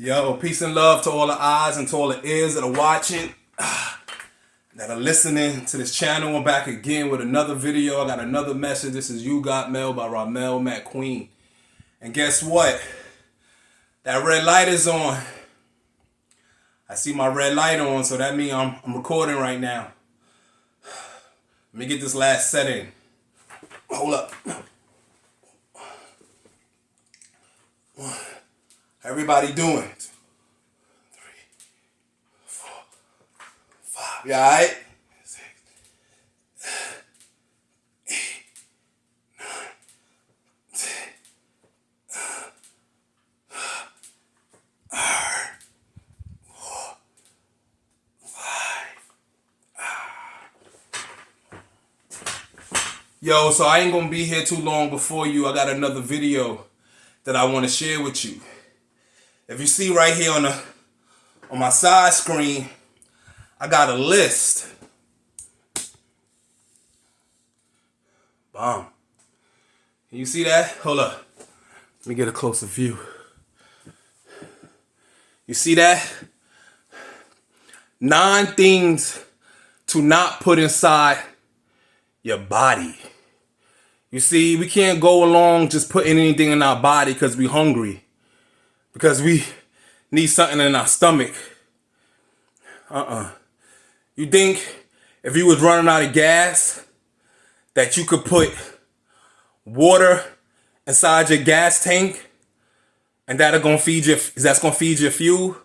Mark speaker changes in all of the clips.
Speaker 1: Yo, peace and love to all the eyes and to all the ears that are watching, that are listening to this channel. I'm back again with another video. I got another message. This is You Got Mail by Rha'mel McQueen. And guess what? That red light is on. I see my red light on, so that means I'm recording right now. Let me get this last set in. Hold up. How everybody doing? 2, 3, 4, 5. You alright? 6, 8, 9, 10. 4, 5. Yo, so I ain't gonna be here too long before you. I got another video that I want to share with you. If you see right here on my side screen, I got a list. Bomb. Can you see that? Hold up. Let me get a closer view. You see that? 9 things to not put inside your body. You see, we can't go along just putting anything in our body because we're hungry. Because we need something in our stomach. You think if you was running out of gas, that you could put water inside your gas tank and that's gonna feed your fuel?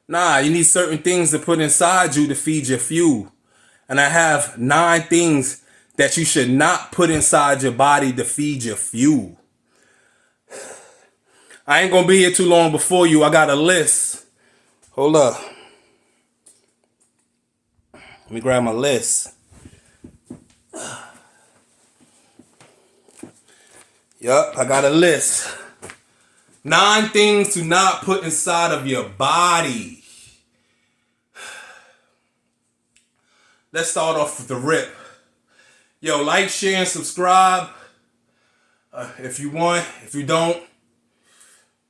Speaker 1: Nah, you need certain things to put inside you to feed your fuel. And I have 9 things that you should not put inside your body to feed your fuel. I ain't gonna be here too long before you. I got a list. Hold up. Let me grab my list. Yup, I got a list. 9 things to not put inside of your body. Let's start off with the rip. Yo, like, share, and subscribe. If you want. If you don't,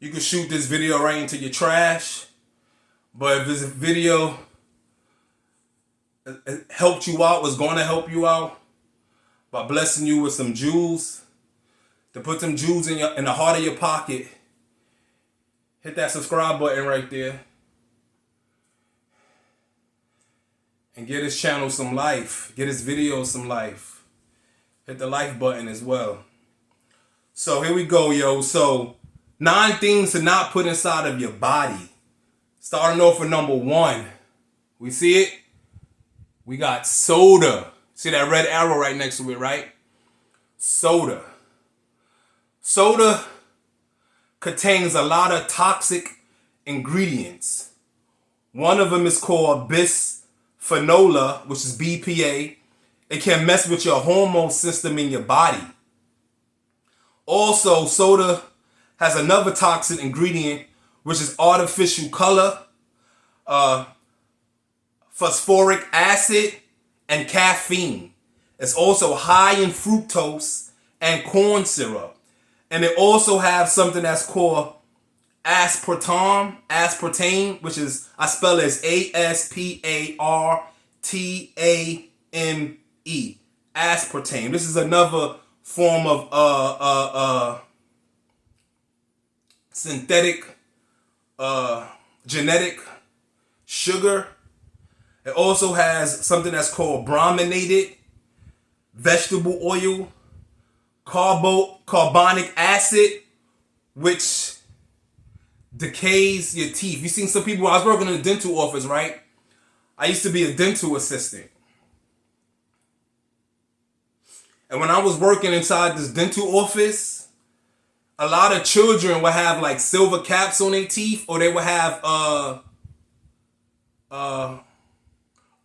Speaker 1: you can shoot this video right into your trash. But if this video helped you out, was going to help you out by blessing you with some jewels, to put some jewels in the heart of your pocket, hit that subscribe button right there. And get his channel some life. Get his video some life. Hit the like button as well. So here we go, yo. So 9 things to not put inside of your body. Starting off with number 1. We see it? We got soda. See that red arrow right next to it, right? Soda. Soda contains a lot of toxic ingredients. One of them is called bisphenol, which is BPA. It can mess with your hormone system in your body. Also, soda has another toxic ingredient, which is artificial color, phosphoric acid, and caffeine. It's also high in fructose and corn syrup. And it also has something that's called aspartame, which is, I spell it as ASPARTAME. Aspartame. This is another form of synthetic genetic sugar. It also has something that's called brominated vegetable oil, carbonic acid, which decays your teeth. You seen some people, I was working in a dental office, right? I used to be a dental assistant. And when I was working inside this dental office, a lot of children would have like silver caps on their teeth, or they would have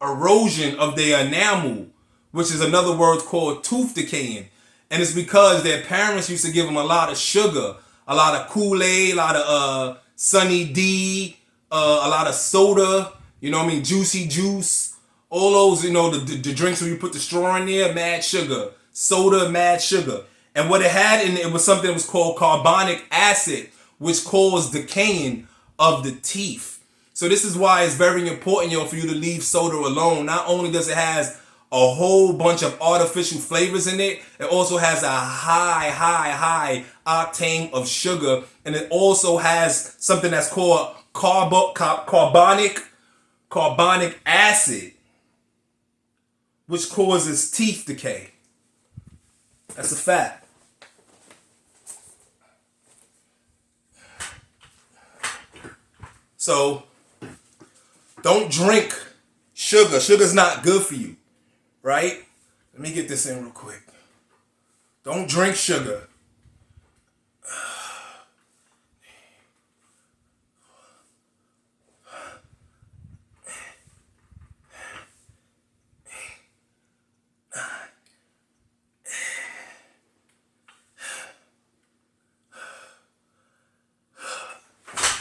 Speaker 1: erosion of their enamel, which is another word called tooth decaying. And it's because their parents used to give them a lot of sugar, a lot of Kool-Aid, a lot of Sunny D, a lot of soda, you know what I mean, juicy juice, all those, you know, the drinks where you put the straw in there, mad sugar, soda, mad sugar. And what it had in it was something that was called carbonic acid, which caused decaying of the teeth. So this is why it's very important, yo, for you to leave soda alone. Not only does it has a whole bunch of artificial flavors in it, it also has a high octane of sugar, and it also has something that's called carbonic acid, which causes teeth decay. That's a fact. So don't drink sugar. Sugar's not good for you, right? Let me get this in real quick. Don't drink sugar.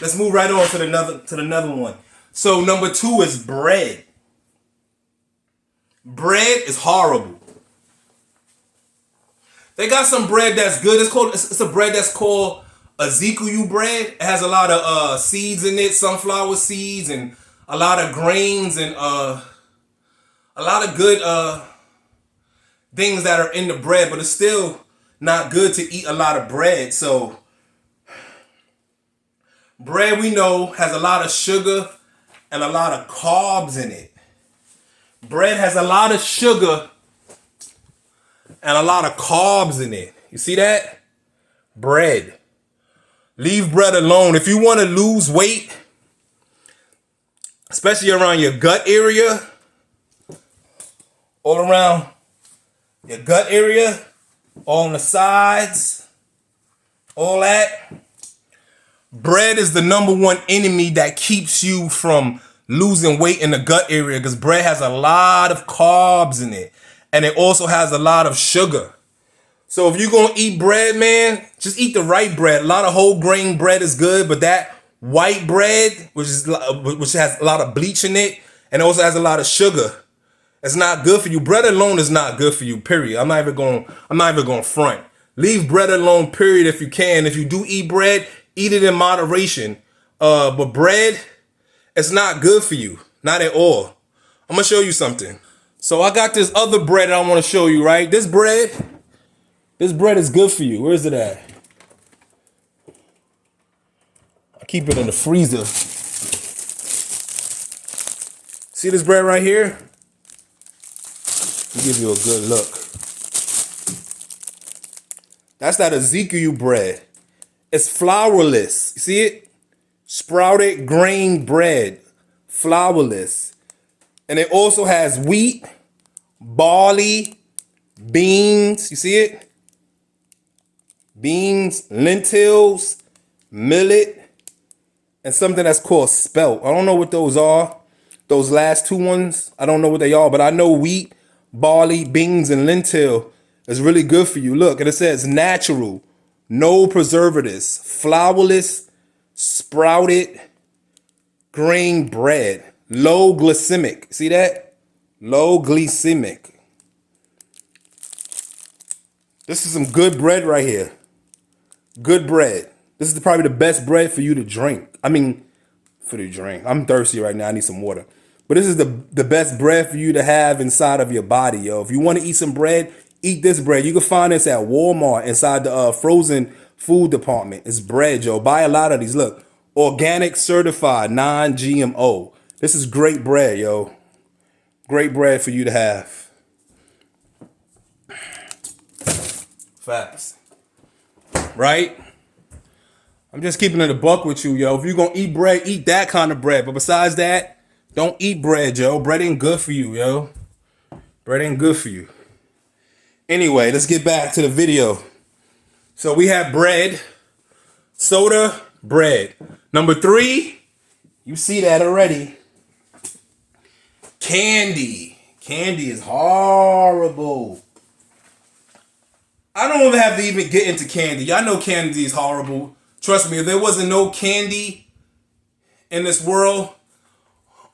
Speaker 1: Let's move right on to another one. So number 2 is bread. Bread is horrible. They got some bread that's good. It's a bread that's called Ezekiel bread. It has a lot of seeds in it, sunflower seeds, and a lot of grains, and a lot of good things that are in the bread, but it's still not good to eat a lot of bread. So bread, we know, has a lot of sugar and a lot of carbs in it. Bread has a lot of sugar and a lot of carbs in it. You see that? Bread. Leave bread alone. If you want to lose weight, especially around your gut area, all around your gut area, all on the sides, all that, bread is the number one enemy that keeps you from losing weight in the gut area, because bread has a lot of carbs in it, and it also has a lot of sugar. So if you're going to eat bread, man, just eat the right bread. A lot of whole grain bread is good, but that white bread, which has a lot of bleach in it, and it also has a lot of sugar, it's not good for you. Bread alone is not good for you, period. I'm not even going to front. Leave bread alone, period, if you can. If you do eat bread, eat it in moderation. But bread, it's not good for you. Not at all. I'm going to show you something. So I got this other bread that I want to show you, right? This bread is good for you. Where is it at? I keep it in the freezer. See this bread right here? Let me give you a good look. That's that Ezekiel bread. It's flourless. You see it? Sprouted grain bread. Flourless. And it also has wheat, barley, beans. You see it? Beans, lentils, millet, and something that's called spelt. I don't know what those are. Those last two ones, I don't know what they are, but I know wheat, barley, beans, and lentil is really good for you. Look, and it says natural, no preservatives, flourless, sprouted grain bread, low glycemic. See that? Low glycemic. This is some good bread right here. Good bread. This is probably the best bread for you to drink. For the drink. I'm thirsty right now. I need some water. But this is the best bread for you to have inside of your body, yo. If you want to eat some bread, eat this bread. You can find this at Walmart inside the frozen food department. It's bread, yo. Buy a lot of these. Look, organic certified, non-GMO. This is great bread, yo. Great bread for you to have. Facts. Right? I'm just keeping it a buck with you, yo. If you're going to eat bread, eat that kind of bread. But besides that, don't eat bread, yo. Bread ain't good for you, yo. Bread ain't good for you. Anyway, let's get back to the video. So we have bread, soda, bread. Number 3, you see that already. Candy. Candy is horrible. I don't even have to even get into candy. Y'all know candy is horrible. Trust me, if there wasn't no candy in this world,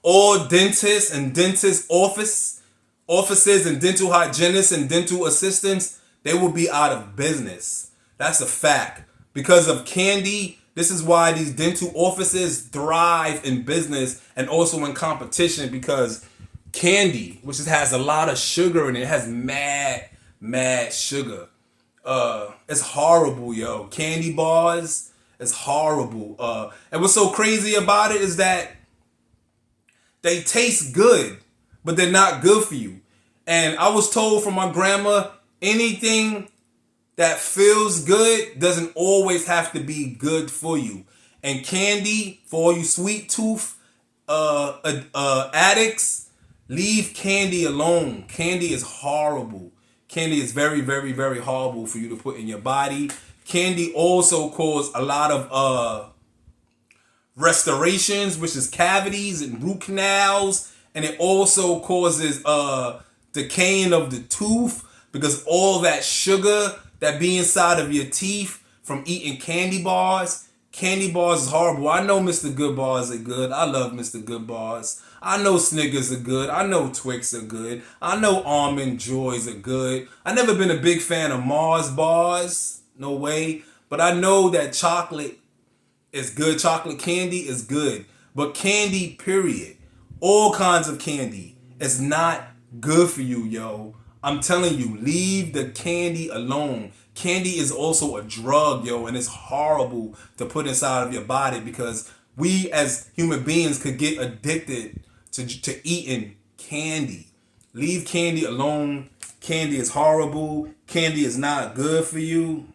Speaker 1: all dentists and dentist offices and dental hygienists and dental assistants, they will be out of business. That's a fact. Because of candy, This is why these dental offices thrive in business and also in competition, because candy, which has a lot of sugar in it, has mad sugar. It's horrible, yo. Candy bars is horrible. And what's so crazy about it is that they taste good, but they're not good for you. And I was told from my grandma, anything that feels good doesn't always have to be good for you. And candy, for all you sweet tooth addicts, leave candy alone. Candy is horrible. Candy is very, very, very horrible for you to put in your body. Candy also causes a lot of restorations, which is cavities and root canals, and it also causes decaying of the tooth, because all that sugar that be inside of your teeth from eating candy bars. Candy bars is horrible. I know Mr. Good bars are good. I love Mr. Good bars. I know Snickers are good. I know Twix are good. I know Almond Joys are good. I never been a big fan of Mars bars. No way. But I know that chocolate is good. Chocolate candy is good. But candy, period, all kinds of candy, is not good for you, yo. I'm telling you, leave the candy alone. Candy is also a drug, yo, and it's horrible to put inside of your body, because we as human beings could get addicted to eating candy. Leave candy alone. Candy is horrible. Candy is not good for you,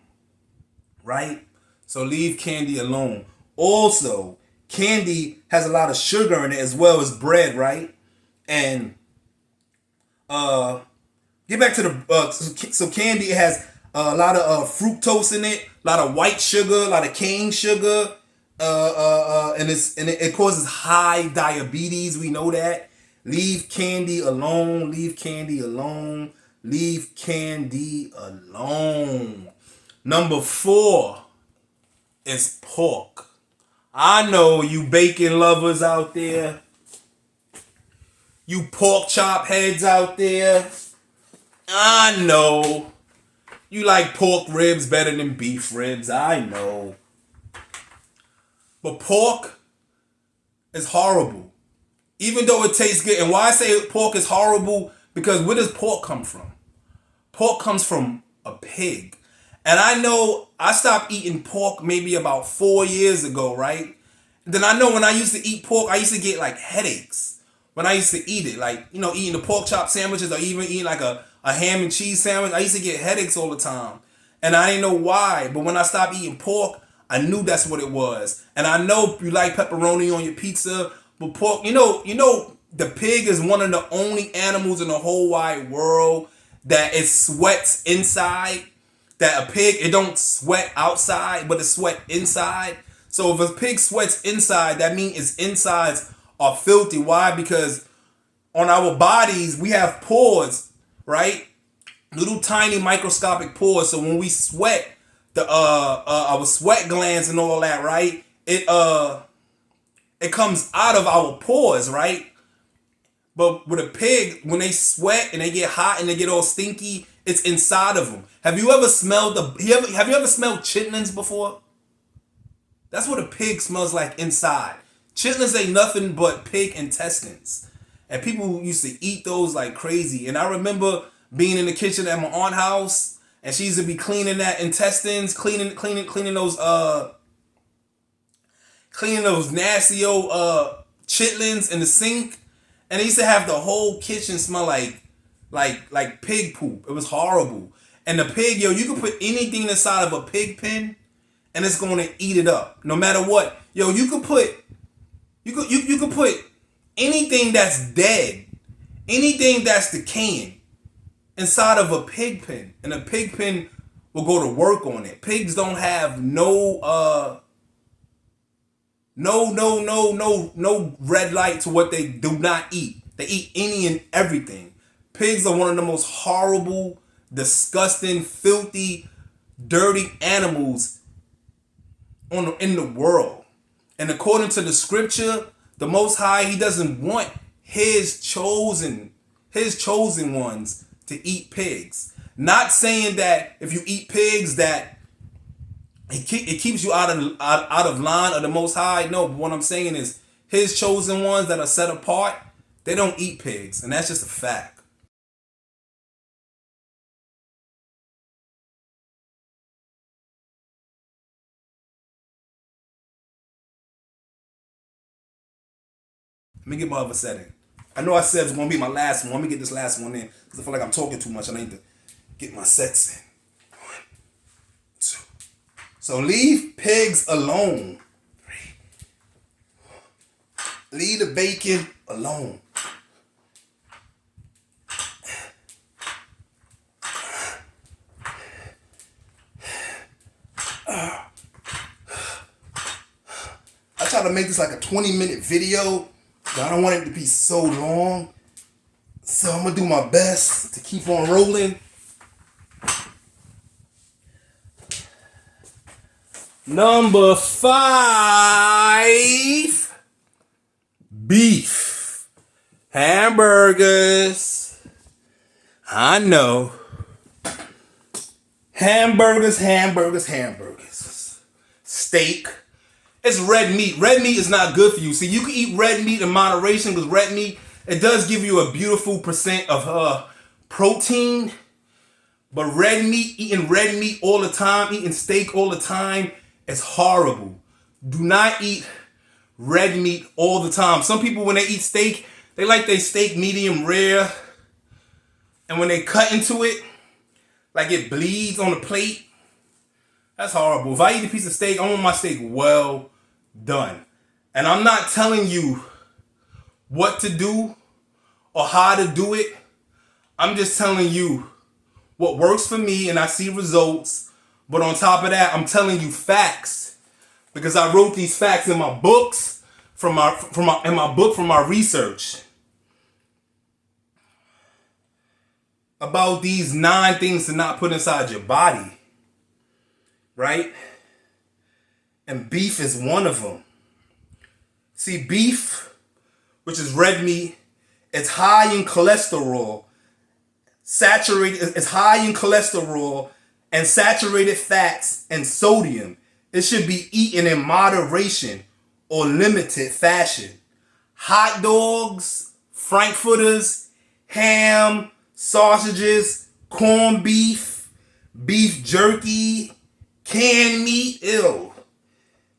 Speaker 1: right? So leave candy alone. Also, candy has a lot of sugar in it as well as bread, right? And get back to the so candy has a lot of fructose in it, a lot of white sugar, a lot of cane sugar, and it causes high diabetes. We know that. Leave candy alone. Leave candy alone. Leave candy alone. Number 4 is pork. I know you bacon lovers out there, you pork chop heads out there. I know you like pork ribs better than beef ribs. I know. But pork is horrible. Even though it tastes good. And why I say pork is horrible, because where does pork come from? Pork comes from a pig. And I know I stopped eating pork maybe about 4 years ago, right? Then I know when I used to eat pork, I used to get like headaches when I used to eat it. Like, you know, eating the pork chop sandwiches, or even eating like a ham and cheese sandwich. I used to get headaches all the time. And I didn't know why. But when I stopped eating pork, I knew that's what it was. And I know you like pepperoni on your pizza, but pork, you know, the pig is one of the only animals in the whole wide world that it sweats inside. That a pig, it don't sweat outside, but it sweat inside. So if a pig sweats inside, that means its insides are filthy. Why? Because on our bodies, we have pores, right? Little tiny microscopic pores. So when we sweat, our sweat glands and all that, right? It comes out of our pores, right? But with a pig, when they sweat and they get hot and they get all stinky, it's inside of them. Have you ever smelled have you ever smelled chitlins before? That's what a pig smells like inside. Chitlins ain't nothing but pig intestines. And people used to eat those like crazy. And I remember being in the kitchen at my aunt's house, and she used to be cleaning that intestines, cleaning those nasty old chitlins in the sink. And they used to have the whole kitchen smell like pig poop. It was horrible. And the pig, yo, you can put anything inside of a pig pen and it's going to eat it up. No matter what. Yo, you could put anything that's dead, anything that's decaying inside of a pig pen, and a pig pen will go to work on it. Pigs don't have no red light to what they do not eat. They eat any and everything. Pigs are one of the most horrible, disgusting, filthy, dirty animals in the world. And according to the scripture, the Most High, he doesn't want his chosen ones to eat pigs. Not saying that if you eat pigs that it keeps you out of line of the Most High. No, but what I'm saying is his chosen ones that are set apart, they don't eat pigs, and that's just a fact. Let me get my other setting. I know I said it's gonna be my last one. Let me get this last one in because I feel like I'm talking too much. I need to get my sets in. One, two. So leave pigs alone. Leave the bacon alone. I try to make this like a 20-minute video, but I don't want it to be so long. So I'm gonna do my best to keep on rolling. Number 5, beef. Hamburgers. I know. Hamburgers. Steak. It's red meat. Red meat is not good for you. See, you can eat red meat in moderation because red meat, it does give you a beautiful percent of protein. But eating red meat all the time, eating steak all the time, is horrible. Do not eat red meat all the time. Some people, when they eat steak, they like their steak medium rare. And when they cut into it, like it bleeds on the plate. That's horrible. If I eat a piece of steak, I want my steak well done. And I'm not telling you what to do or how to do it. I'm just telling you what works for me and I see results. But on top of that, I'm telling you facts. Because I wrote these facts in my books from my research. About these 9 things to not put inside your body. Right? And beef is one of them. See, beef, which is red meat, it's high in cholesterol. It's high in cholesterol and saturated fats and sodium. It should be eaten in moderation or limited fashion. Hot dogs, frankfurters, ham, sausages, corned beef, beef jerky, canned meat, ew.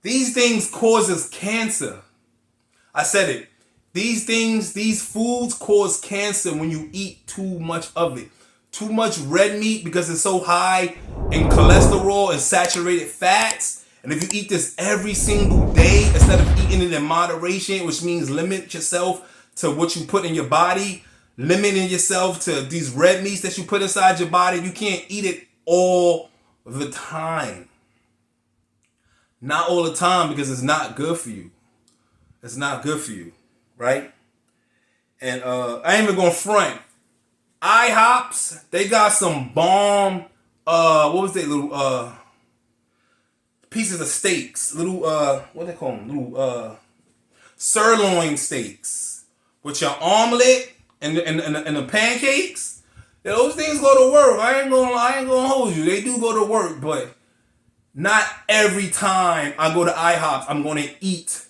Speaker 1: These things causes cancer. I said it. These foods cause cancer when you eat too much of it. Too much red meat because it's so high in cholesterol and saturated fats. And if you eat this every single day instead of eating it in moderation, which means limit yourself to what you put in your body, limiting yourself to these red meats that you put inside your body, you can't eat it all the time. Not all the time because it's not good for you. It's not good for you, right? And I ain't even gonna front. IHOPs, they got some bomb, what was they, little pieces of steaks, little what they call them, little sirloin steaks with your omelet and the pancakes. Those things go to work. I ain't gonna hold you. They do go to work, but not every time I go to IHOP, I'm gonna eat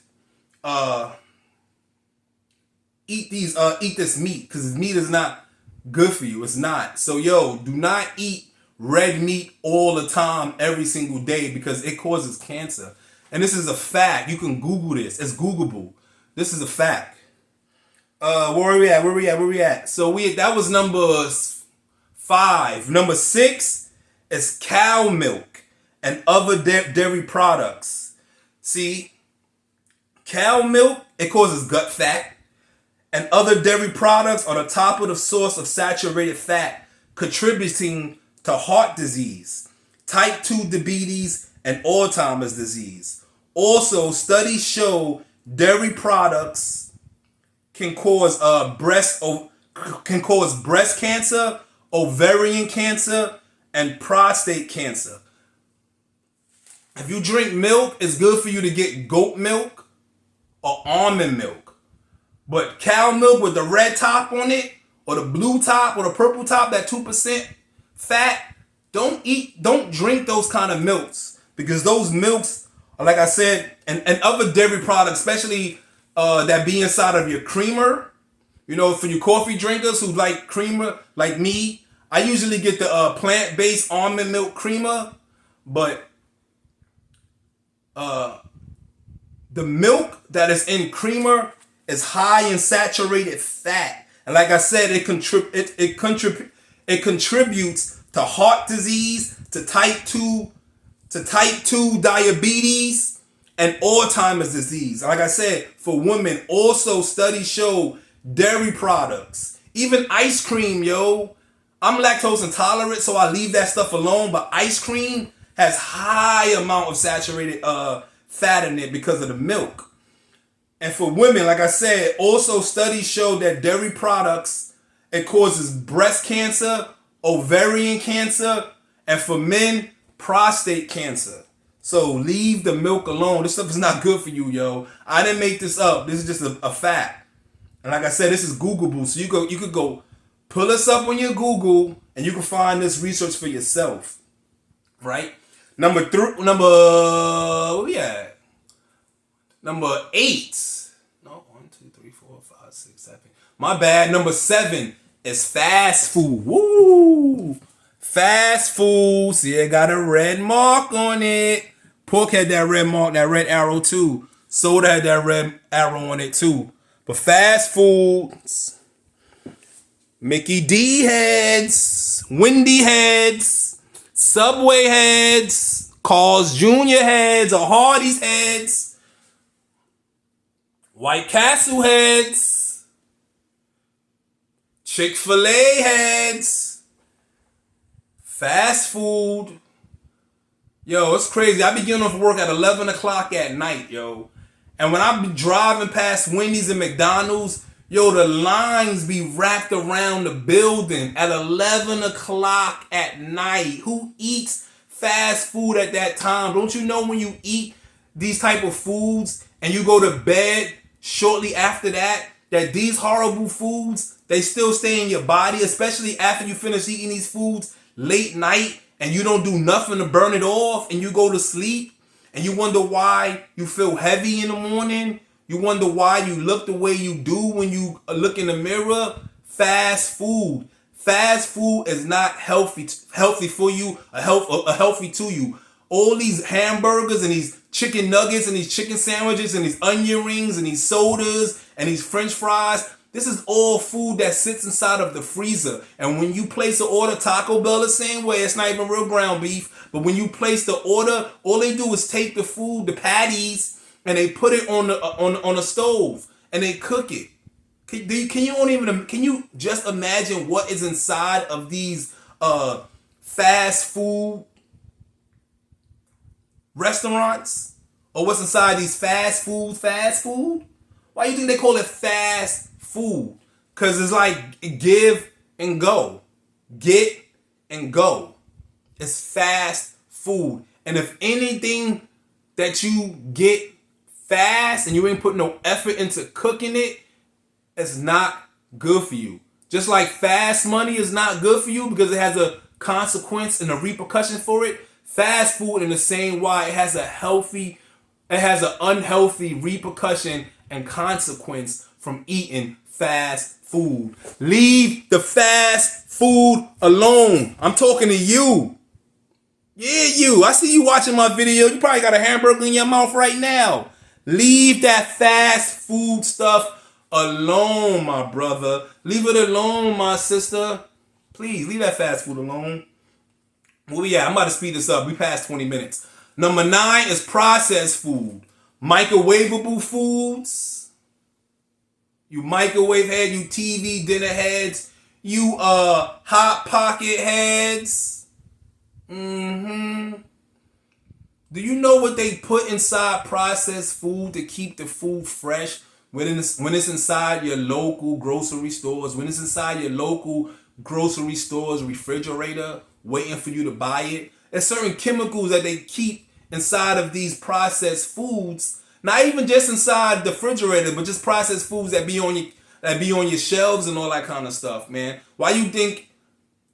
Speaker 1: this meat because this meat is not good for you. It's not. So do not eat red meat all the time, every single day, because it causes cancer. And this is a fact. You can Google this. It's Googleable. This is a fact. Where we at? So that was number 5. Number 6 is cow milk and other dairy products. See, cow milk, it causes gut fat. And other dairy products are the top of the source of saturated fat, contributing to heart disease, type 2 diabetes, and Alzheimer's disease. Also, studies show dairy products can cause breast cancer, ovarian cancer, and prostate cancer. If you drink milk, it's good for you to get goat milk or almond milk. But cow milk with the red top on it, or the blue top, or the purple top, that 2% fat, don't drink those kind of milks. because those milks, like I said, and other dairy products, especially that be inside of your creamer. You know, for you coffee drinkers who like creamer, like me, I usually get the plant-based almond milk creamer, but the milk that is in creamer is high in saturated fat, and like I said, it contributes to heart disease, to type 2 diabetes, and Alzheimer's disease. Like I said, for women, also studies show dairy products, even ice cream, yo. I'm lactose intolerant, so I leave that stuff alone, but ice cream has high amount of saturated fat in it because of the milk. And for women, like I said, also studies show that dairy products, it causes breast cancer, ovarian cancer, and for men, prostate cancer. So leave the milk alone. This stuff is not good for you, yo. I didn't make this up. This is just a fact. And like I said, this is Googleable. So you could go pull us up on your Google and you can find this research for yourself. Right? Number 8. No, 1, 2, 3, 4, 5, 6, 7. My bad. Number 7 is fast food. Woo! Fast food. See, it got a red mark on it. Pork had that red mark, that red arrow too. Soda had that red arrow on it too. But fast foods, Mickey D heads, Wendy heads, Subway heads, Carl's Jr. heads, or Hardee's heads, White Castle heads, Chick-fil-A heads, fast food. Yo, it's crazy. I be getting off work at 11 o'clock at night, yo. And when I be driving past Wendy's and McDonald's, yo, the lines be wrapped around the building at 11 o'clock at night. Who eats fast food at that time? Don't you know when you eat these type of foods and you go to bed shortly after that these horrible foods, they still stay in your body, especially after you finish eating these foods late night and you don't do nothing to burn it off and you go to sleep? And you wonder why you feel heavy in the morning. You wonder why you look the way you do when you look in the mirror. Fast food. Fast food is not healthy for you, healthy to you. All these hamburgers and these chicken nuggets and these chicken sandwiches and these onion rings and these sodas and these French fries. This is all food that sits inside of the freezer. And when you place an order, Taco Bell the same way. It's not even real ground beef. But when you place the order, all they do is take the food, the patties, and they put it on the stove and they cook it. Can you just imagine what is inside of these fast food restaurants, or what's inside these fast food? Why do you think they call it fast food? Because it's like give and go. Get and go. It's fast food. And if anything that you get fast and you ain't put no effort into cooking it, it's not good for you. Just like fast money is not good for you because it has a consequence and a repercussion for it. Fast food in the same way, it has an unhealthy repercussion and consequence from eating fast food. Leave the fast food alone. I'm talking to you. Yeah, you. I see you watching my video. You probably got a hamburger in your mouth right now. Leave that fast food stuff alone, my brother. Leave it alone, my sister. Please, leave that fast food alone. Well, yeah, I'm about to speed this up. We passed 20 minutes. Number 9 is processed food. Microwavable foods. You microwave head, you TV dinner heads, you hot pocket heads. Do you know what they put inside processed food to keep the food fresh when it's inside your local grocery stores, when it's inside your local grocery store's refrigerator waiting for you to buy it? There's certain chemicals that they keep inside of these processed foods, not even just inside the refrigerator, but just processed foods that be on your shelves and all that kind of stuff, man. Why you think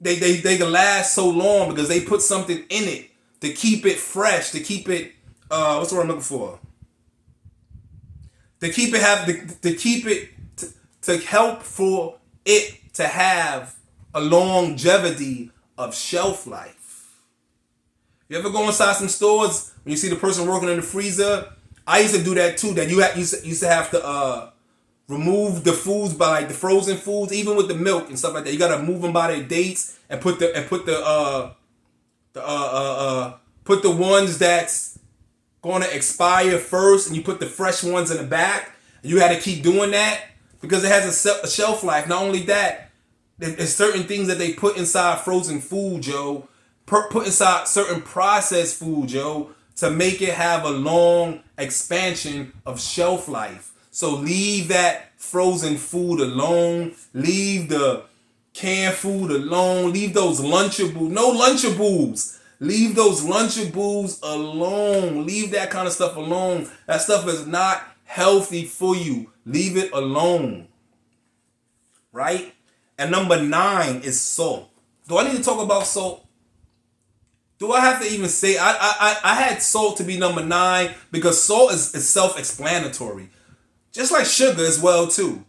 Speaker 1: they can last so long? Because they put something in it to keep it fresh, to keep it what's the word I'm looking for? To keep it to help for it to have a longevity of shelf life. You ever go inside some stores when you see the person working in the freezer? I used to do that too. That you used to have to remove the foods by like the frozen foods, even with the milk and stuff like that. You gotta move them by their dates and put the ones that's gonna expire first, and you put the fresh ones in the back. You had to keep doing that because it has a shelf life. Not only that, there's certain things that they put inside frozen food, Joe. Put inside certain processed food, Joe, to make it have a long expansion of shelf life. So leave that frozen food alone. Leave the canned food alone. Leave those Lunchables. No Lunchables. Leave those Lunchables alone. Leave that kind of stuff alone. That stuff is not healthy for you. Leave it alone. Right? And number 9 is salt. Do I need to talk about salt? Do I have to even say I had salt to be number 9 because salt is self-explanatory. Just like sugar as well too.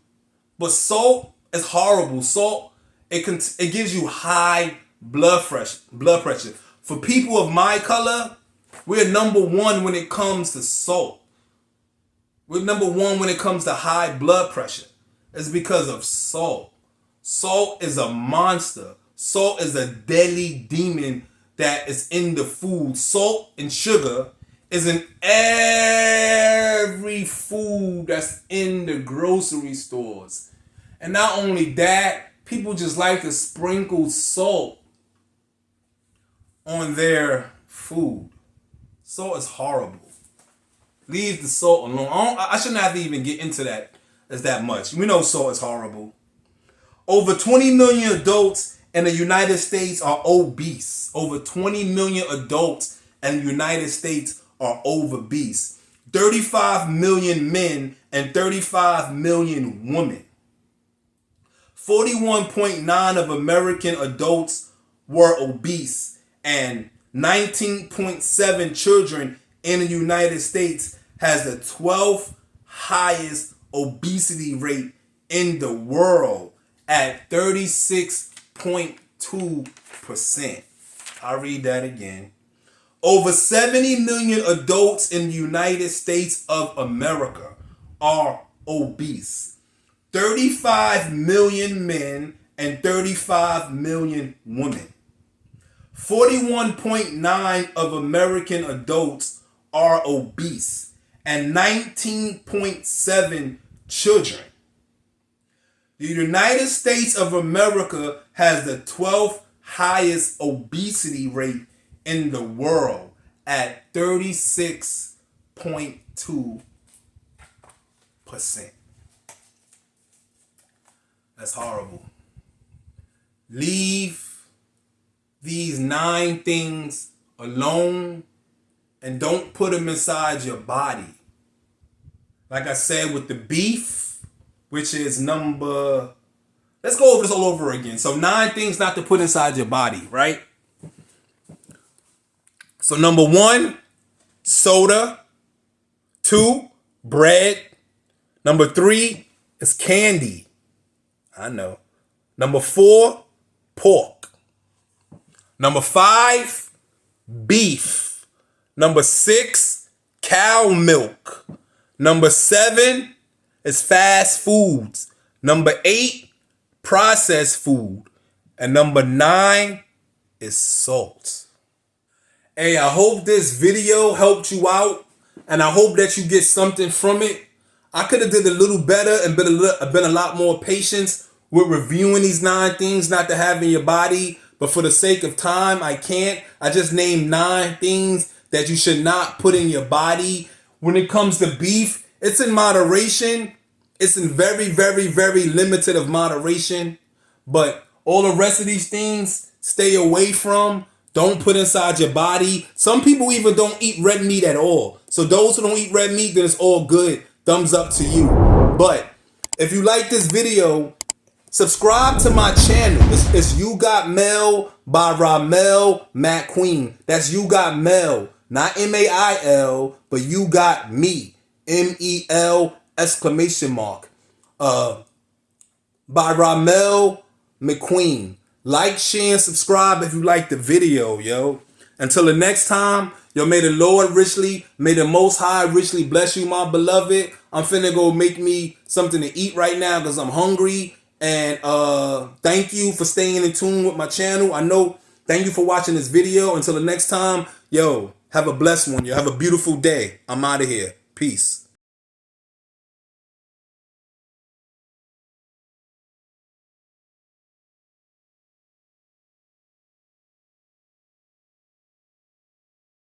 Speaker 1: But salt is horrible. Salt, it gives you high blood pressure. For people of my color, we're number 1 when it comes to salt. We're number 1 when it comes to high blood pressure. It's because of salt. Salt is a monster. Salt is a deadly demon that is in the food. Salt and sugar is in every food that's in the grocery stores. And not only that, people just like to sprinkle salt on their food. Salt is horrible. Leave the salt alone. I shouldn't have to even get into that as that much. We know salt is horrible. Over 20 million adults in the United States are obese. Over 20 million adults in the United States are obese. 35 million men and 35 million women. 41.9% of American adults were obese, and 19.7 children in the United States has the 12th highest obesity rate in the world at 36.2%. I'll read that again. Over 70 million adults in the United States of America are obese. 35 million men and 35 million women. 41.9% of American adults are obese and 19.7 children. The United States of America has the 12th highest obesity rate in the world at 36.2%. That's horrible. Leave these 9 things alone and don't put them inside your body. Like I said with the beef, which is let's go over this all over again. So 9 things not to put inside your body, right? So number 1, soda. 2, bread. Number 3 is candy. I know. Number 4, pork. Number 5, beef. Number 6, cow milk. Number 7 is fast foods. Number 8, processed food. And number 9 is salt. Hey, I hope this video helped you out, and I hope that you get something from it. I could have did a little better and been a lot more patient with reviewing these 9 things not to have in your body, but for the sake of time, I can't. I just named 9 things that you should not put in your body. When it comes to beef, it's in moderation. It's in very, very, very limited of moderation. But all the rest of these things, stay away from. Don't put inside your body. Some people even don't eat red meat at all. So those who don't eat red meat, then it's all good. Thumbs up to you. But if you like this video, Subscribe to my channel. It's You Got Mel by Rha'mel McQueen. That's You Got Mel. Not M-A-I-L, but You Got Me. M-E-L exclamation mark. By Rha'mel McQueen. Like, share, and subscribe if you like the video, yo. Until the next time, yo, may the Lord richly, may the Most High richly bless you, my beloved. I'm finna go make me something to eat right now because I'm hungry. And thank you for staying in tune with my channel. Thank you for watching this video. Until the next time, yo, have a blessed one. Yo, have a beautiful day. I'm out of here. Peace.